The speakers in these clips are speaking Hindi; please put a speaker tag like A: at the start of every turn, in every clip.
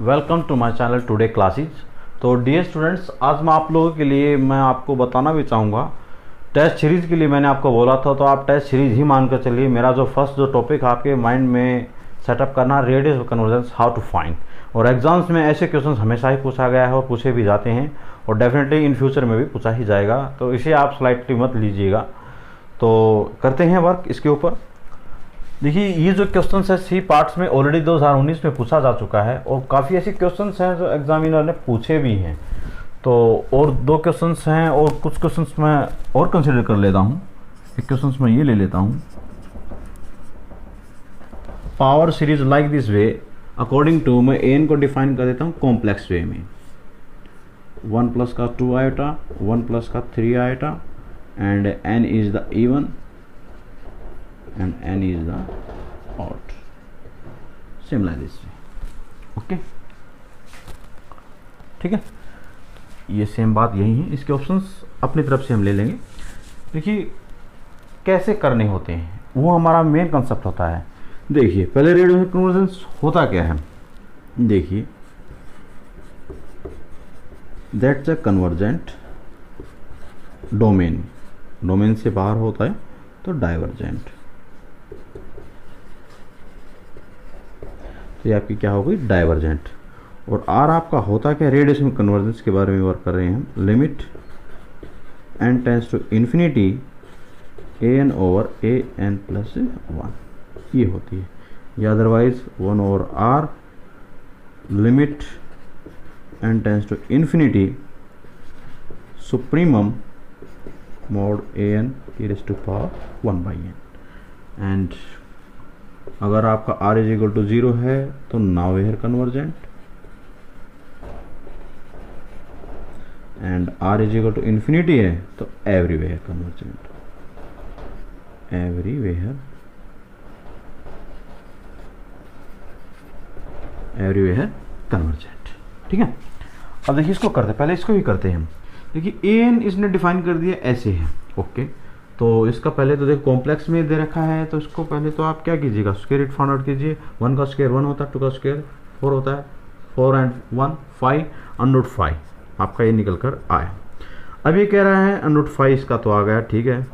A: Welcome to my channel today classes. तो डियर स्टूडेंट्स, आज मैं आप लोगों के लिए मैं आपको बताना भी चाहूँगा टेस्ट सीरीज़ के लिए मैंने आपको बोला था, तो आप टेस्ट सीरीज़ ही मानकर चलिए। मेरा जो फर्स्ट टॉपिक आपके माइंड में सेटअप करना, radius convergence how to find. और एग्जाम्स में ऐसे क्वेश्चंस हमेशा ही पूछा गया है और पूछे भी जाते हैं और डेफिनेटली इन फ्यूचर में भी पूछा ही जाएगा, तो इसे आप स्लाइटली मत लीजिएगा। तो करते हैं वर्क इसके ऊपर। देखिए, ये जो क्वेश्चन है सी पार्ट्स में ऑलरेडी 2019 में पूछा जा चुका है और काफ़ी ऐसे क्वेश्चंस हैं जो एग्जामिनर ने पूछे भी हैं। तो और दो क्वेश्चंस हैं और कुछ क्वेश्चंस मैं और कंसिडर कर लेता हूँ। एक क्वेश्चंस मैं ये ले लेता हूँ, power series like this way according to, मैं एन को डिफाइन कर देता हूँ कॉम्प्लेक्स वे में। 1 प्लस का 2 आयोटा, 1 प्लस का 3 iota and n is the even and n is the odd, same like this way. Okay, ठीक है, ये सेम बात यही है। इसके ऑप्शंस अपनी तरफ से हम ले लेंगे। देखिए कैसे करने होते हैं, वो हमारा मेन कंसेप्ट होता है। देखिए पहले रेडियस कन्वर्जेंस होता क्या है, देखिए that's a convergent domain, domain से बाहर होता है तो डाइवर्जेंट। तो ये आपकी क्या हो गई, डाइवर्जेंट। और आर आपका होता क्या, रेडियस कन्वर्जेंस के बारे में वर्क कर रहे हैं हम। Limit n tends to infinity a n over a n plus 1 ये होती है, या otherwise 1 over r limit n tends to infinity supremum mod a n की raise to power 1 by n. And अगर आपका r इज इक्वल टू 0 है तो nowhere convergent, and r is equal to infinity है तो एवरीवेयर कन्वर्जेंट, एवरीवेयर कन्वर्जेंट। ठीक है, अब देखिए इसको करते, पहले इसको ही करते हैं हम। देखिए an इसने डिफाइन कर दिया ऐसे है। ओके, तो इसका पहले तो देखो कॉम्प्लेक्स में दे रखा है, तो इसको पहले तो आप क्या कीजिएगा, स्क्वायर रूट फाइंड आउट कीजिए। 1 का स्क्वायर 1 होता है, 2 का स्क्वायर 4 होता है, 4 एंड 1 5 अंडर 5 आपका ये निकल कर आया। अब ये कह रहा है अंडर 5 इसका तो आ गया, ठीक है,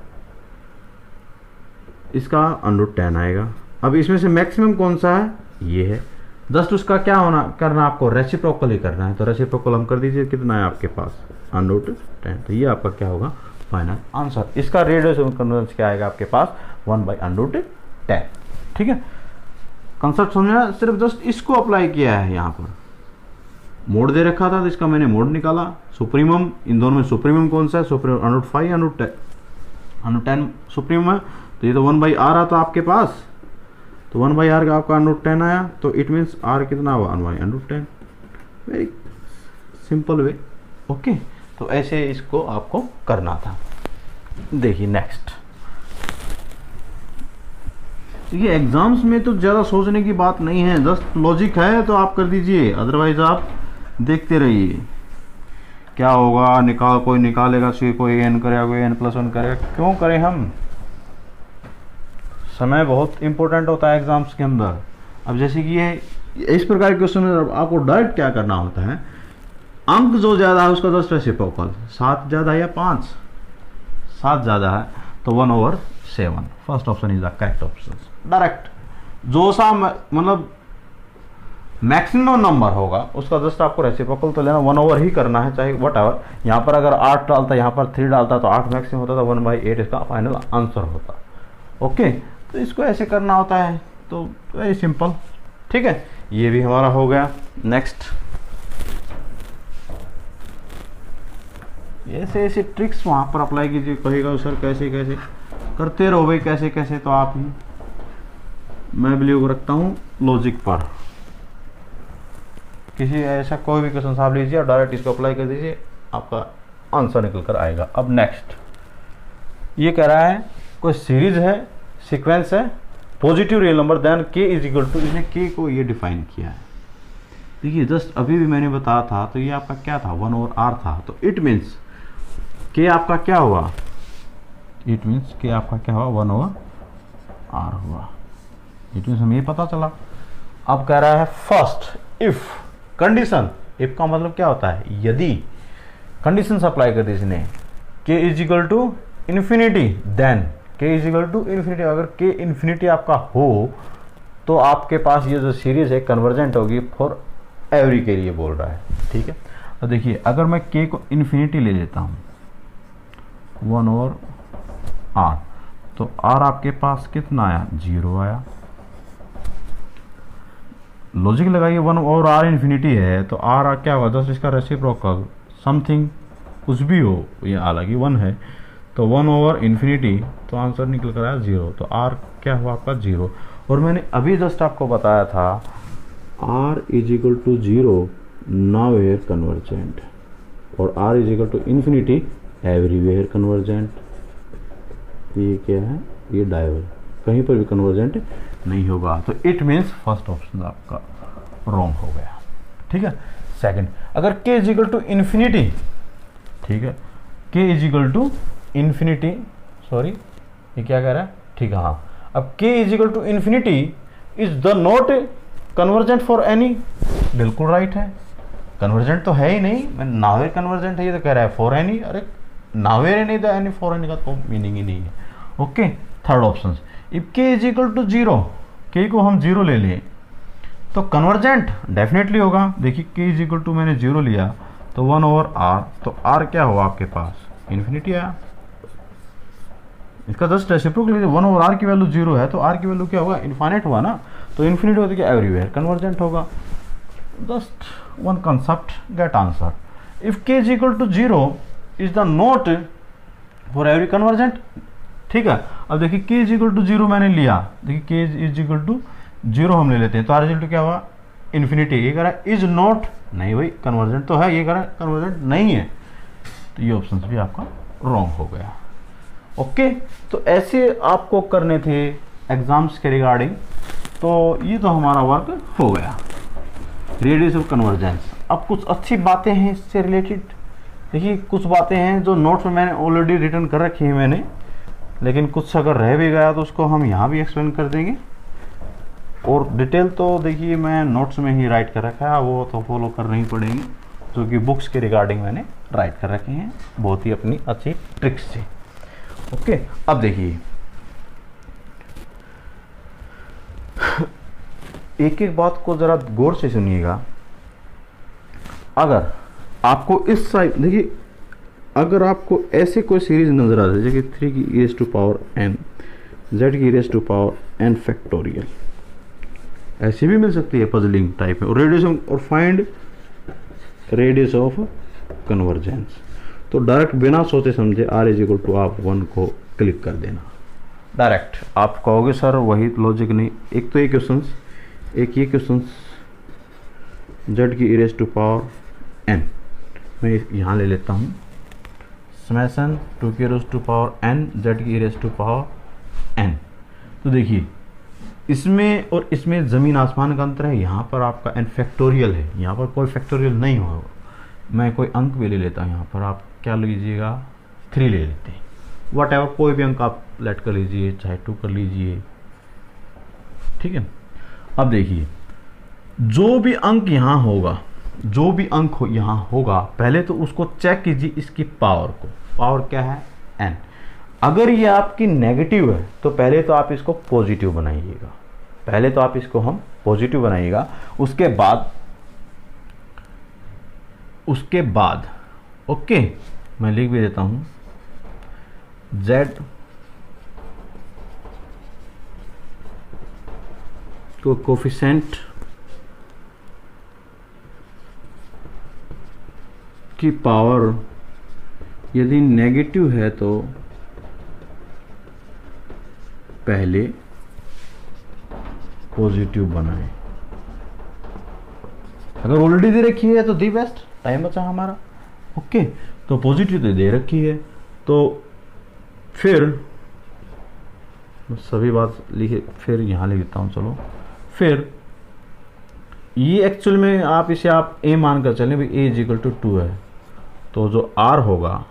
A: इसका अंडर 10 आएगा। अब इसमें से मैक्सिमम कौन सा है, ये है। जस्ट उसका क्या होना करना, आपको रेसिप्रोकल ही करना है, तो रेसिप्रोकल हम कर दीजिए। कितना है आपके पास, अंडर 10, तो ये आपका क्या होगा फाइनल आंसर। इसका रेडियस कन्वर्जेंस क्या आएगा आपके पास, 1 बाई अंडर 10। ठीक है, कंसेप्ट समझा, सिर्फ जस्ट इसको अप्लाई किया है। यहाँ पर मोड दे रखा था तो इसका मैंने मोड निकाला। सुप्रीमम, इन दोनों में सुप्रीमम कौन सा है, सुप्रीमम अंडर 5 अंडर 10 सुप्रीमम है, तो ये तो 1 बाई आर आता आपके पास, तो 1 बाई आर का आपका अंडर 10 आया, तो इट मीन्स आर कितना हुआ, 1 by under 10। Very simple way. Okay, तो ऐसे इसको आपको करना था। देखिए नेक्स्ट, ये एग्जाम्स में तो ज़्यादा सोचने की बात नहीं है, जस्ट लॉजिक है तो आप कर दीजिए, अदरवाइज आप देखते रहिए क्या होगा। कोई निकालेगा, कोई एन करेगा, कोई n+1 करेगा, क्यों करें हम, समय बहुत इंपॉर्टेंट होता है एग्जाम्स के अंदर। अब जैसे कि ये इस प्रकार के क्वेश्चन में आपको डायरेक्ट क्या करना होता है, अंक जो ज़्यादा है उसका जस्ट रेसिप्रोकल, 7 ज़्यादा है या 5, 7 ज़्यादा है तो 1/7। First option is the correct option. Direct जो सा मतलब मैक्सिमम नंबर होगा उसका जस्ट आपको रेसिप्रोकल तो लेना, 1 ही करना है, चाहे वट एवर। यहाँ पर अगर 8 डालता, यहाँ पर 3 डालता तो 8 मैक्सिमम होता, तो 1/8 इसका फाइनल आंसर होता। ओके, तो इसको ऐसे करना होता है, तो वेरी सिंपल। ठीक है, ये भी हमारा हो गया। नेक्स्ट, ऐसे ऐसे ट्रिक्स वहाँ पर अप्लाई कीजिए। कहेगा सर कैसे कैसे, करते रहो भाई, कैसे कैसे, तो आप ही, मैं बिलीव रखता हूँ लॉजिक पर। किसी ऐसा कोई भी क्वेश्चन आप लीजिए और डायरेक्ट इसको अप्लाई कर दीजिए, आपका आंसर निकल कर आएगा। अब नेक्स्ट, ये कह रहा है कोई सीरीज है, सीक्वेंस है, positive real number then k is equal to, इसने के को ये डिफाइन किया है। देखिए जस्ट अभी भी मैंने बताया था, तो ये आपका क्या था, 1 ओवर आर था, तो इट मीन्स के आपका क्या हुआ, इट मीन्स के आपका क्या हुआ, 1 ओवर आर हुआ। इट मीन्स हमें ये पता चला। अब कह रहा है फर्स्ट इफ कंडीशन, इफ का मतलब क्या होता है, यदि कंडीशन अप्लाई कर दी इसने, k is equal to infinity, then k is equal to infinity, अगर के इन्फिनिटी आपका हो तो आपके पास ये जो सीरीज है कन्वर्जेंट होगी फॉर एवरी के लिए बोल रहा है, ठीक है। अब देखिए अगर मैं के को इन्फिनिटी ले लेता हूँ 1 ओवर आर, तो आर आपके पास कितना आया, 0 आया। लॉजिक लगाइए, 1 ओवर आर इन्फिनिटी है तो आर क्या होगा, 10 इसका रेसिप्रोकल समथिंग कुछ भी हो, ये हालांकि 1 है तो 1 ओवर इन्फिनिटी, तो आंसर निकल कर आया 0, तो आर क्या हुआ आपका 0। और मैंने अभी जस्ट आपको बताया था r is equal to 0 nowhere convergent, और r is equal to infinity everywhere convergent. ये क्या है, ये डायवर कहीं पर भी कन्वर्जेंट नहीं होगा, तो इट मीन्स फर्स्ट ऑप्शन आपका रॉन्ग हो गया, ठीक है। सेकंड, अगर k is equal to infinity, ठीक है, k is equal to infinity, sorry ये क्या कह रहा है, ठीक है हाँ, अब k is equal to infinity is the not convergent for any, बिल्कुल राइट है, कन्वर्जेंट तो है ही नहीं, मैं नावेर कन्वर्जेंट है ये तो कह रहा है फॉर एनी, अरे नावेर नहीं तो एनी फॉर एनी का तो मीनिंग ही नहीं है, okay. Third option, if k is equal to 0, k को हम 0 ले लें तो कन्वर्जेंट डेफिनेटली होगा। देखिए k इज इक्वल टू मैंने 0 लिया तो 1 ओवर r, तो r क्या हुआ आपके पास, इन्फिनिटी आया। इसका जस्ट रेसिप्रोकल लीजिए, 1 ओवर r की वैल्यू 0 है तो r की वैल्यू क्या होगा, इन्फाइनाइट हुआ ना, तो इन्फिनिटी होती है एवरीवेयर कन्वर्जेंट होगा। Just one concept, get answer. If k is equal to 0 is the not for every convergent, ठीक है। अब देखिए k इज इक्वल टू 0 मैंने लिया, देखिए k इज इक्वल टू 0 हम ले लेते हैं, तो आर रिजल्ट क्या हुआ, इन्फिनिटी। ये कह रहा है इज नॉट, नहीं भाई कन्वर्जेंट तो है, ये कह रहा है कन्वर्जेंट नहीं है, तो ये ऑप्शन भी आपका रॉन्ग हो गया, ओके। तो ऐसे आपको करने थे एग्जाम्स के रिगार्डिंग, तो ये तो हमारा वर्क हो गया, रेडियस ऑफ कन्वर्जेंस। अब कुछ अच्छी बातें हैं इससे रिलेटेड, देखिए कुछ बातें हैं जो नोट्स में मैंने ऑलरेडी रिटर्न कर रखी है मैंने, लेकिन कुछ अगर रह भी गया तो उसको हम यहाँ भी एक्सप्लेन कर देंगे, और डिटेल तो देखिए मैं नोट्स में ही राइट कर रखा है, वो तो फॉलो करनी ही पड़ेंगी, जो कि बुक्स के रिगार्डिंग मैंने राइट कर रखे हैं, बहुत ही अपनी अच्छी ट्रिक्स से, ओके। अब देखिए एक एक बात को ज़रा गौर से सुनिएगा, अगर आपको इस साइड देखिए, अगर आपको ऐसे कोई सीरीज नज़र आ जाए जैसे 3 की raise to power n, z की raise to power n factorial, ऐसी भी मिल सकती है पजलिंग टाइप में, और रेडियस और फाइंड रेडियस ऑफ कन्वर्जेंस, तो डायरेक्ट बिना सोचे समझे r इज इक्वल टू आप 1 को क्लिक कर देना डायरेक्ट। आप कहोगे सर वही लॉजिक नहीं, एक तो ये क्वेश्चन, एक ये क्वेश्चन z की रेज़ टू पावर n, मैं यहाँ ले लेता हूँ समेशन 2 की raise to power n z की रेज़ टू पावर n, तो देखिए इसमें और इसमें ज़मीन आसमान का अंतर है, यहाँ पर आपका n फैक्टोरियल है, यहाँ पर कोई फैक्टोरियल नहीं होगा। मैं कोई अंक भी ले लेता हूँ, यहाँ पर आप क्या लीजिएगा 3 ले लेते हैं, वट एवर कोई भी अंक आप लेट कर लीजिए, चाहे 2 कर लीजिए, ठीक है। अब देखिए जो भी अंक यहाँ होगा, जो भी अंक यहाँ होगा, पहले तो उसको चेक कीजिए इसकी पावर को, पावर क्या है n, अगर ये आपकी नेगेटिव है तो पहले तो आप इसको पॉजिटिव बनाइएगा, पहले तो आप इसको हम पॉजिटिव बनाइएगा, उसके बाद ओके मैं लिख भी देता हूँ z को कोफिशिएंट की पावर यदि नेगेटिव है तो पहले पॉजिटिव बनाएं, अगर ऑलरेडी दे रखी है तो दी बेस्ट, टाइम बचा हमारा, ओके। तो पॉजिटिव तो दे रखी है, तो फिर सभी बात लिखे, फिर यहाँ लिख देता हूँ, चलो फिर ये एक्चुअल में आप इसे आप a मान कर चलें भाई, a इज इक्वल टू 2 है, तो जो r होगा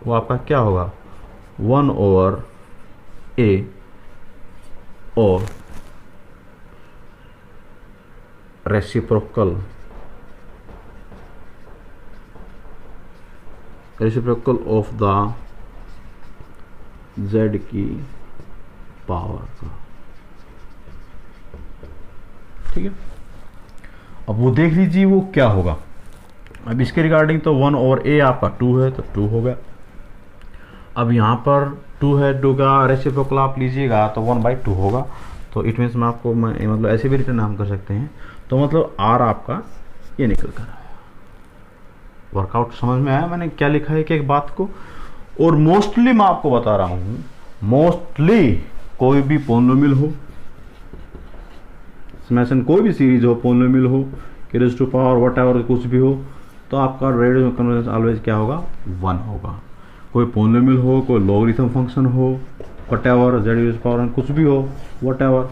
A: वो आपका क्या होगा 1 ओवर a और reciprocal reciprocal of the z की पावर का, ठीक है। अब वो देख लीजिए वो क्या होगा। अब इसके रिगार्डिंग तो 1 और a आपका 2 है तो 2 हो गया। अब यहाँ पर 2 है, 2 का रेसिप्रोकल आप लीजिएगा तो 1/2 होगा। तो इट मीन्स मैं आपको मतलब ऐसे भी रिटर्न हम कर सकते हैं। तो मतलब r आपका ये निकल कर आया। वर्कआउट समझ में आया मैंने क्या लिखा है कि एक बात को। और मोस्टली मैं आपको बता रहा हूँ, मोस्टली कोई भी पोलिनोमियल हो, समेशन कोई भी सीरीज हो, पोलिनोमियल हो, कि raise to power whatever कुछ भी हो, तो आपका रेडियस ऑफ कन्वर्जेंस ऑलवेज क्या होगा, 1 होगा। कोई पोलिनोमियल हो, कोई लॉगरिथम फंक्शन हो, whatever z raise power कुछ भी हो, whatever,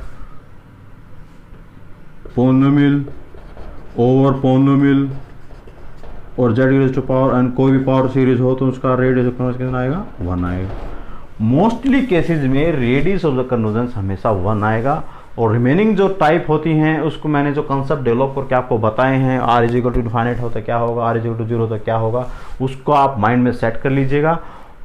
A: polynomial over polynomial और z raise to power and कोई भी पावर सीरीज हो तो उसका रेडियस ऑफ कन्वर्जेंस कितना आएगा, 1 आएगा। मोस्टली केसेस में रेडियस ऑफ द कन्वर्जेंस हमेशा 1 आएगा। और रिमेनिंग जो टाइप होती हैं उसको मैंने जो कंसेप्ट डेवलप करके आपको बताए हैं, r is equal to infinite होता क्या होगा, r इज इक्वल टू 0 होता क्या होगा, उसको आप माइंड में सेट कर लीजिएगा।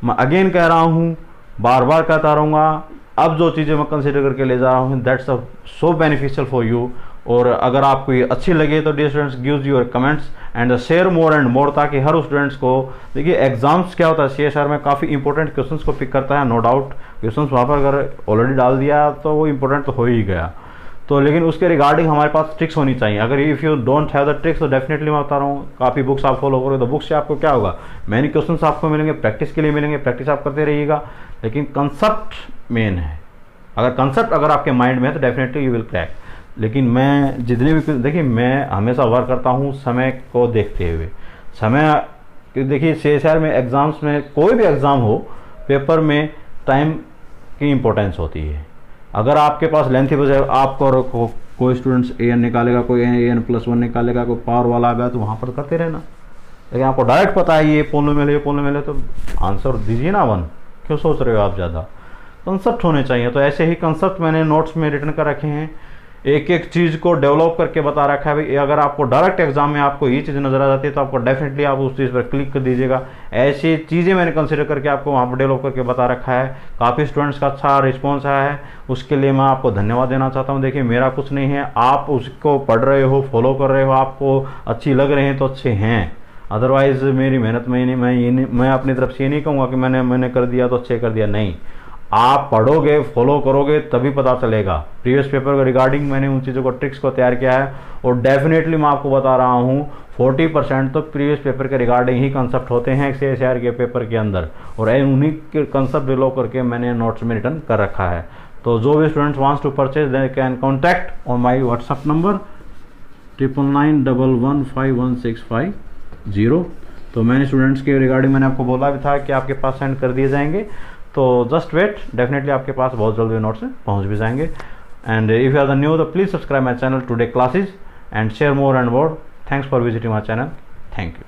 A: मैं अगेन कह रहा हूँ, बार बार कहता रहूँगा, अब जो चीज़ें मैं कंसिडर करके ले जा रहा हूँ that's so beneficial for you. और अगर आपको ये अच्छी लगे तो dear students gives your comments and share more and more, ताकि हर स्टूडेंट्स को देखिए एग्जाम्स क्या होता है CSR में काफ़ी इंपॉर्टेंट क्वेश्चंस को पिक करता है, नो डाउट। क्वेश्चंस वहाँ पर अगर ऑलरेडी डाल दिया तो वो इंपॉर्टेंट तो हो ही गया। तो लेकिन उसके रिगार्डिंग हमारे पास ट्रिक्स होनी चाहिए। अगर if you don't have the tricks तो डेफिनेटली मैं बता रहा हूँ, काफ़ी बुक्स आप फॉलो करोगे तो बुक्स से आपको क्या होगा, मैनी क्वेश्चंस आपको मिलेंगे, प्रैक्टिस के लिए मिलेंगे, प्रैक्टिस आप करते रहिएगा। लेकिन कंसेप्ट मेन है। अगर कंसेप्ट अगर आपके माइंड में है तो डेफिनेटली यू विल क्रैक। लेकिन मैं जितने भी देखिए, मैं हमेशा वर्क करता हूँ समय को देखते हुए। समय देखिए CSR में एग्ज़ाम्स में कोई भी एग्ज़ाम हो, पेपर में टाइम की इम्पोर्टेंस होती है। अगर आपके पास लेंथी बजाय आपको कोई स्टूडेंट्स AN निकालेगा, कोई AN+1 निकालेगा, कोई पावर वाला आ गया तो वहाँ पर करते रहना। लेकिन आपको डायरेक्ट पता है ये पोलिनोमियल है, ये पोलिनोमियल है, तो आंसर दीजिए ना 1। क्यों सोच रहे हो आप ज़्यादा? कंसेप्ट होने चाहिए। तो ऐसे ही कंसेप्ट मैंने नोट्स में रिटर्न कर रखे हैं, एक एक चीज़ को डेवलप करके बता रखा है। भाई अगर आपको डायरेक्ट एग्जाम में आपको ये चीज़ नज़र आ जाती है तो आपको डेफिनेटली आप उस चीज़ पर क्लिक कर दीजिएगा। ऐसी चीज़ें मैंने कंसिडर करके आपको वहाँ पर डेवलप करके बता रखा है। काफ़ी स्टूडेंट्स का अच्छा रिस्पॉन्स आया है, उसके लिए मैं आपको धन्यवाद देना चाहता हूँ। देखिए मेरा कुछ नहीं है, आप उसको पढ़ रहे हो, फॉलो कर रहे हो, आपको अच्छी लग रहे हैं तो अच्छे हैं। अदरवाइज़ मेरी मेहनत में मैं अपनी तरफ से ये नहीं कहूँगा कि मैंने कर दिया तो अच्छे कर दिया, नहीं। आप पढ़ोगे, फॉलो करोगे तभी पता चलेगा। प्रीवियस पेपर के रिगार्डिंग मैंने उन चीज़ों को, ट्रिक्स को तैयार किया है। और डेफिनेटली मैं आपको बता रहा हूँ 40% तो प्रीवियस पेपर के रिगार्डिंग ही कंसेप्ट होते हैं CSR के पेपर के अंदर, और उन्हीं के कंसेप्ट डेवलप करके मैंने नोट्स में रिटर्न कर रखा है। तो जो भी students wants to purchase they can contact on my WhatsApp number 9991151650। तो मैंने स्टूडेंट्स के रिगार्डिंग मैंने आपको बोला भी था कि आपके पास सेंड कर दिए जाएंगे, तो जस्ट वेट, डेफिनेटली आपके पास बहुत जल्दी नोट्स पहुंच भी जाएंगे। And if you are the new तो please subscribe my channel today classes and share more and more. Thanks for visiting my channel. Thank you.